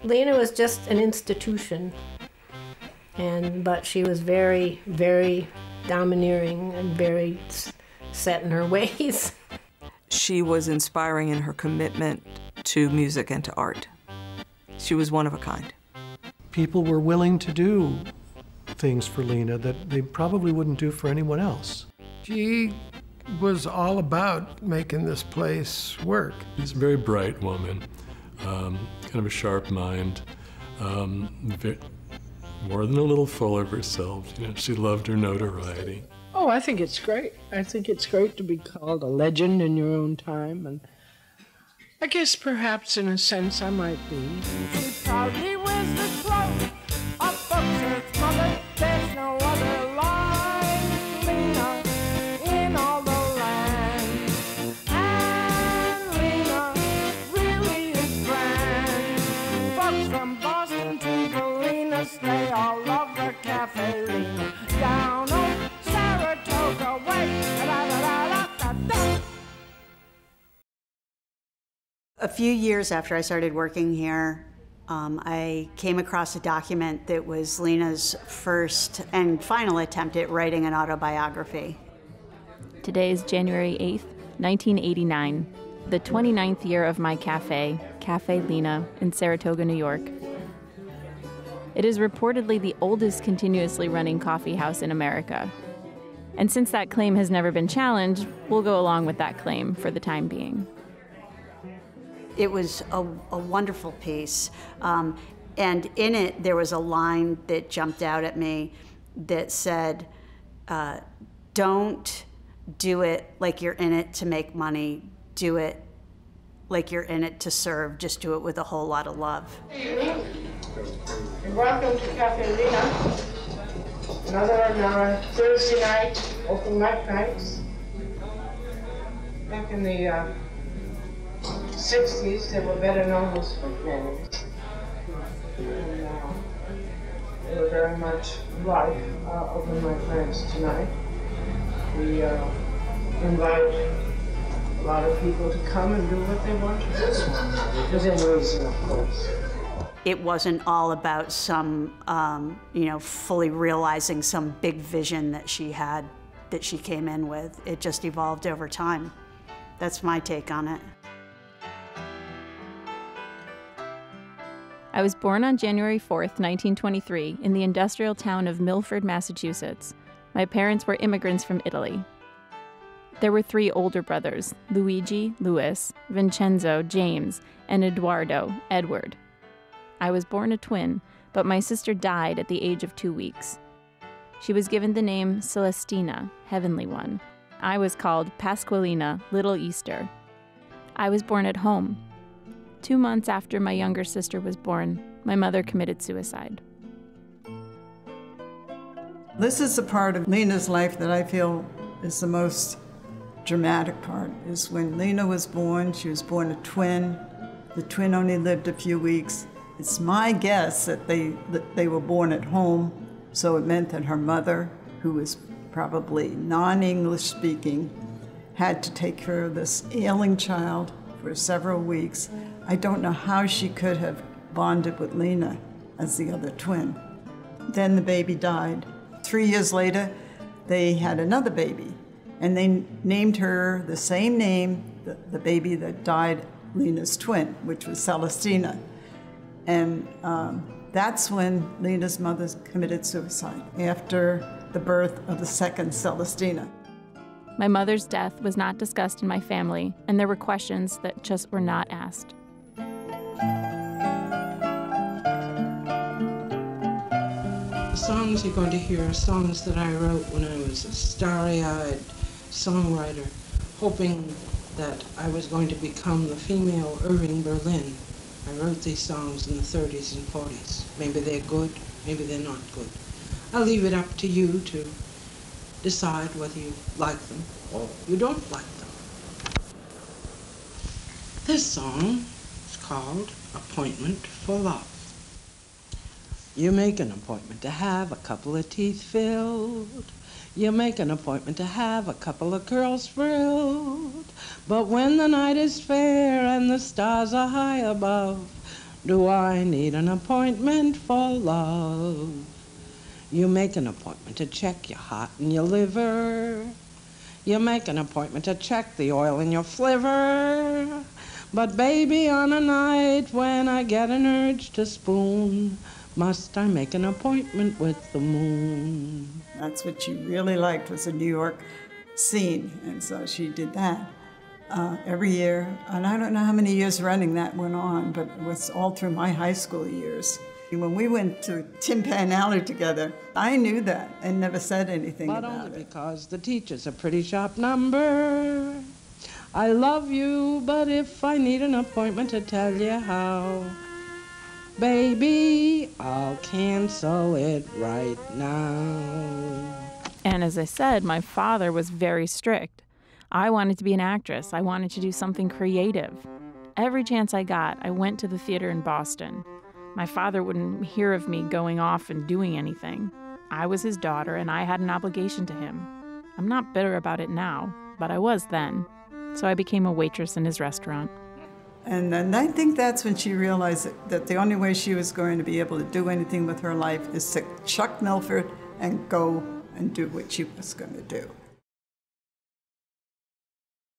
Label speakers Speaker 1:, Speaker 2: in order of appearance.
Speaker 1: Lena was just an institution, but she was very, very domineering and very set in her ways.
Speaker 2: She was inspiring in her commitment to music and to art. She was one of a kind.
Speaker 3: People were willing to do things for Lena that they probably wouldn't do for anyone else.
Speaker 4: She was all about making this place work.
Speaker 5: She's a very bright woman, kind of a sharp mind, more than a little full of herself. You know, she loved her notoriety.
Speaker 6: Oh, I think it's great. I think it's great to be called a legend in your own time, and I guess perhaps in a sense I might be.
Speaker 7: She proudly wears the cloak of Buxer's mother. There's no other like Lena in all the land. And Lena really is grand. Folks from Boston to Galena, they all love the Cafe Lena. Down on Saratoga way, da-da-da-da-da-da.
Speaker 8: A few years after I started working here, I came across a document that was Lena's first and final attempt at writing an autobiography.
Speaker 9: Today is January 8th, 1989, the 29th year of my cafe, Cafe Lena, in Saratoga, New York. It is reportedly the oldest continuously running coffee house in America. And since that claim has never been challenged, we'll go along with that claim for the time being.
Speaker 8: It was a wonderful piece, and in it there was a line that jumped out at me that said, don't do it like you're in it to make money, do it like you're in it to serve, just do it with a whole lot of love.
Speaker 6: Good evening, and welcome to Cafe Lena. Another Thursday night, open mic nights. Back in the 60s, they were better known as footmen. And they were very much like open mic nights tonight. We invite a lot of people to come and do what they want to do. Within reason, of course.
Speaker 8: It wasn't all about some, fully realizing some big vision that she had, that she came in with. It just evolved over time. That's my take on it.
Speaker 9: I was born on January 4th, 1923, in the industrial town of Milford, Massachusetts. My parents were immigrants from Italy. There were 3 older brothers, Luigi, Louis, Vincenzo, James, and Eduardo, Edward. I was born a twin, but my sister died at the age of 2 weeks. She was given the name Celestina, Heavenly One. I was called Pasqualina, Little Easter. I was born at home. 2 months after my younger sister was born, my mother committed suicide.
Speaker 10: This is the part of Lena's life that I feel is the most dramatic part, is when Lena was born. She was born a twin. The twin only lived a few weeks. It's my guess that they were born at home, so it meant that her mother, who was probably non-English speaking, had to take care of this ailing child for several weeks. I don't know how she could have bonded with Lena as the other twin. Then the baby died. 3 years later, they had another baby, and they named her the same name, the baby that died, Lena's twin, which was Celestina. And that's when Lena's mother committed suicide, after the birth of the second Celestina.
Speaker 9: My mother's death was not discussed in my family, and there were questions that just were not asked.
Speaker 6: The songs you're going to hear are songs that I wrote when I was a starry-eyed songwriter, hoping that I was going to become the female Irving Berlin. I wrote these songs in the 30s and 40s. Maybe they're good, maybe they're not good. I'll leave it up to you to decide whether you like them or you don't like them. This song is called Appointment for Love. You make an appointment to have a couple of teeth filled. You make an appointment to have a couple of curls frilled. But when the night is fair and the stars are high above, Do I need an appointment for love? You make an appointment to check your heart and your liver. You make an appointment to check the oil in your flivver. But baby, on a night when I get an urge to spoon, must I make an appointment with the moon?
Speaker 10: That's what she really liked, was the New York scene, and so she did that every year. And I don't know how many years running that went on, but it was all through my high school years. When we went to Tin Pan Alley together, I knew that and never said anything about it.
Speaker 6: But only because the teacher's a pretty sharp number. I love you, but if I need an appointment to tell you how, baby, I'll cancel it right now.
Speaker 9: And as I said, my father was very strict. I wanted to be an actress. I wanted to do something creative. Every chance I got, I went to the theater in Boston. My father wouldn't hear of me going off and doing anything. I was his daughter, and I had an obligation to him. I'm not bitter about it now, but I was then. So I became a waitress in his restaurant.
Speaker 10: And then I think that's when she realized that the only way she was going to be able to do anything with her life is to chuck Milford and go and do what she was going to do.